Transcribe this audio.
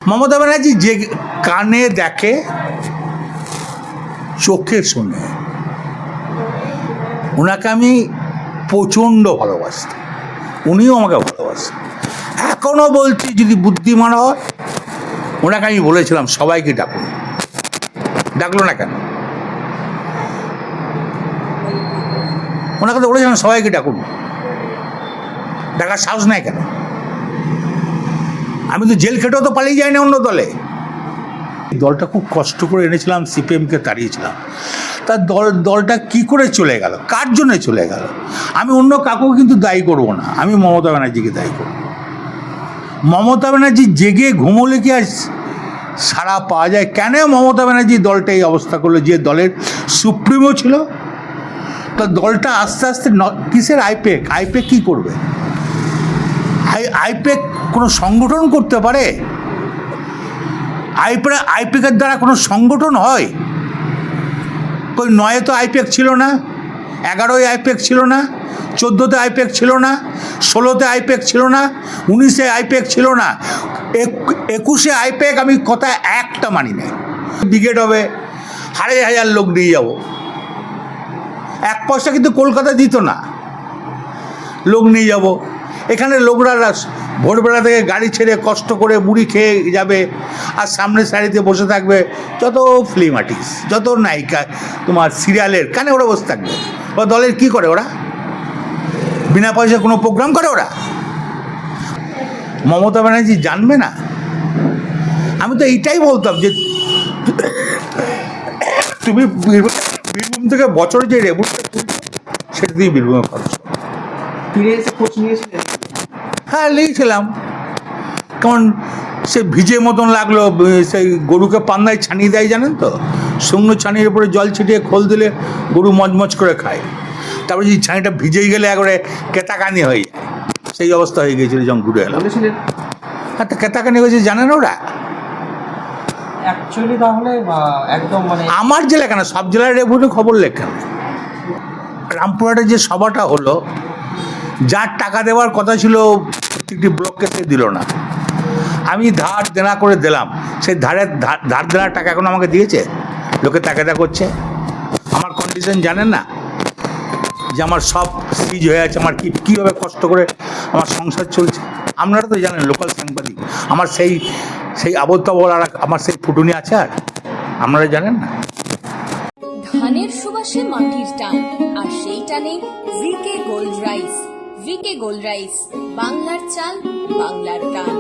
মমতা ব্যানার্জি যে কানে দেখে চোখে শোনে, ওনাকে আমি প্রচণ্ড ভালোবাসতাম, উনিও আমাকে ভালোবাসেন। এখনও বলছি যদি বুদ্ধিমান হয়, ওনাকে আমি বলেছিলাম সবাইকে ডাকুন, ডাকলো না কেন? ওনাকে তো বলেছিলাম সবাইকে ডাকুন, ডাকার সাহস নেই কেন? আমি তো জেল খেটেও তো পালিয়ে যাই না অন্য দলে। দলটা খুব কষ্ট করে এনেছিলাম, সিপিএমকে তাড়িয়েছিলাম। তার দলটা কি করে চলে গেল, কার জন্য চলে গেল? আমি অন্য কাউকে কিন্তু দায়ী করব না, আমি মমতা ব্যানার্জিকে দায়ী করব। মমতা ব্যানার্জি জেগে ঘুমোলে কি আর সাড়া পাওয়া যায়? কেন মমতা ব্যানার্জি দলটা এই অবস্থা করলো? যে দলের সুপ্রিমো ছিল, তো দলটা আস্তে আস্তে কিসের আইপেক? আইপেক কী করবে? আইপেক কোনো সংগঠন করতে পারে? আইপেকের দ্বারা কোনো সংগঠন হয়? কই 9-এ তো আইপেক ছিল না, 11-এ আইপেক ছিল না, 14-তে আইপেক ছিল না, 16-তে আইপেক ছিল না, 19-এ আইপেক ছিল না, 21-এ আইপেক আমি কথা একটা মানি না। ব্রিগেড হবে, হাজার হাজার লোক নিয়ে যাব, 1 পয়সা কিন্তু কলকাতা দিত না, লোক নিয়ে যাব। এখানে লোকরা ভোরবেলা থেকে গাড়ি ছেড়ে কষ্ট করে মুড়ি খেয়ে যাবে, আর সামনের সারিতে বসে থাকবে যত ফিল্ম আর্টিস্ট, যত নায়িকা, তোমার সিরিয়ালের। কেন ওরা বসে থাকবে? ও দলের কি করে? ওরা বিনা পয়সায় কোনো প্রোগ্রাম করে ওরা? মমতা ব্যানার্জি জানবে না? আমি তো এইটাই বলতাম যে তুমি বীরভূম থেকে বছরে যে রেবুটটা সেটা দিয়ে বীরভূমে খরচ। ফিরে এসে খোঁজ নিয়েছিলেন? হ্যাঁ, লিখছিলাম। কেমন সে ভিজে মতন লাগলো, সেই গরুকে পান্নায় ছানিয়ে দেয় জানেন তো, শুকনো ছানির উপরে জল ছিটিয়ে খোল দিলে গরু মজমজ করে খায়। তারপরে যে ছানিটা ভিজেই গেলে একবারে কেতাকানি হয়ে যায়, সেই অবস্থা হয়ে গিয়েছিল যখন ঘুরে এলাম। বলেছিলেন হ্যাঁ, তো কেতাকানি হয়েছে জানেন ওরা? অ্যাকচুয়ালি তাহলে একদম মানে আমার জেলা কেন, সব জেলার রেপুটে খবর লেখেন। রামপুরহাটে যে সভাটা হলো, যার টাকা দেওয়ার কথা ছিল প্রত্যেকটি ব্লককে সে দিল না। আমি ধার দেনা করে দিলাম, সেই ধার দেনার টাকা এখন আমাকে দিয়েছে? লোকে তাকেদা করছে। আমার কন্ডিশন জানেন না, যে আমার সব সিজ হয়ে আছে, আমার কীভাবে কষ্ট করে আমার সংসার চলছে। আপনারা তো জানেন, লোকাল সাংবাদিক, আমার সেই আবদ্ধ আর আমার সেই ফুটুনি আছে, আর আপনারা জানেন না। ধানের সুবাসে মাটির টান, আর সেই টানে V K gold rice. V K gold rice, বাংলার চাল, বাংলার টান।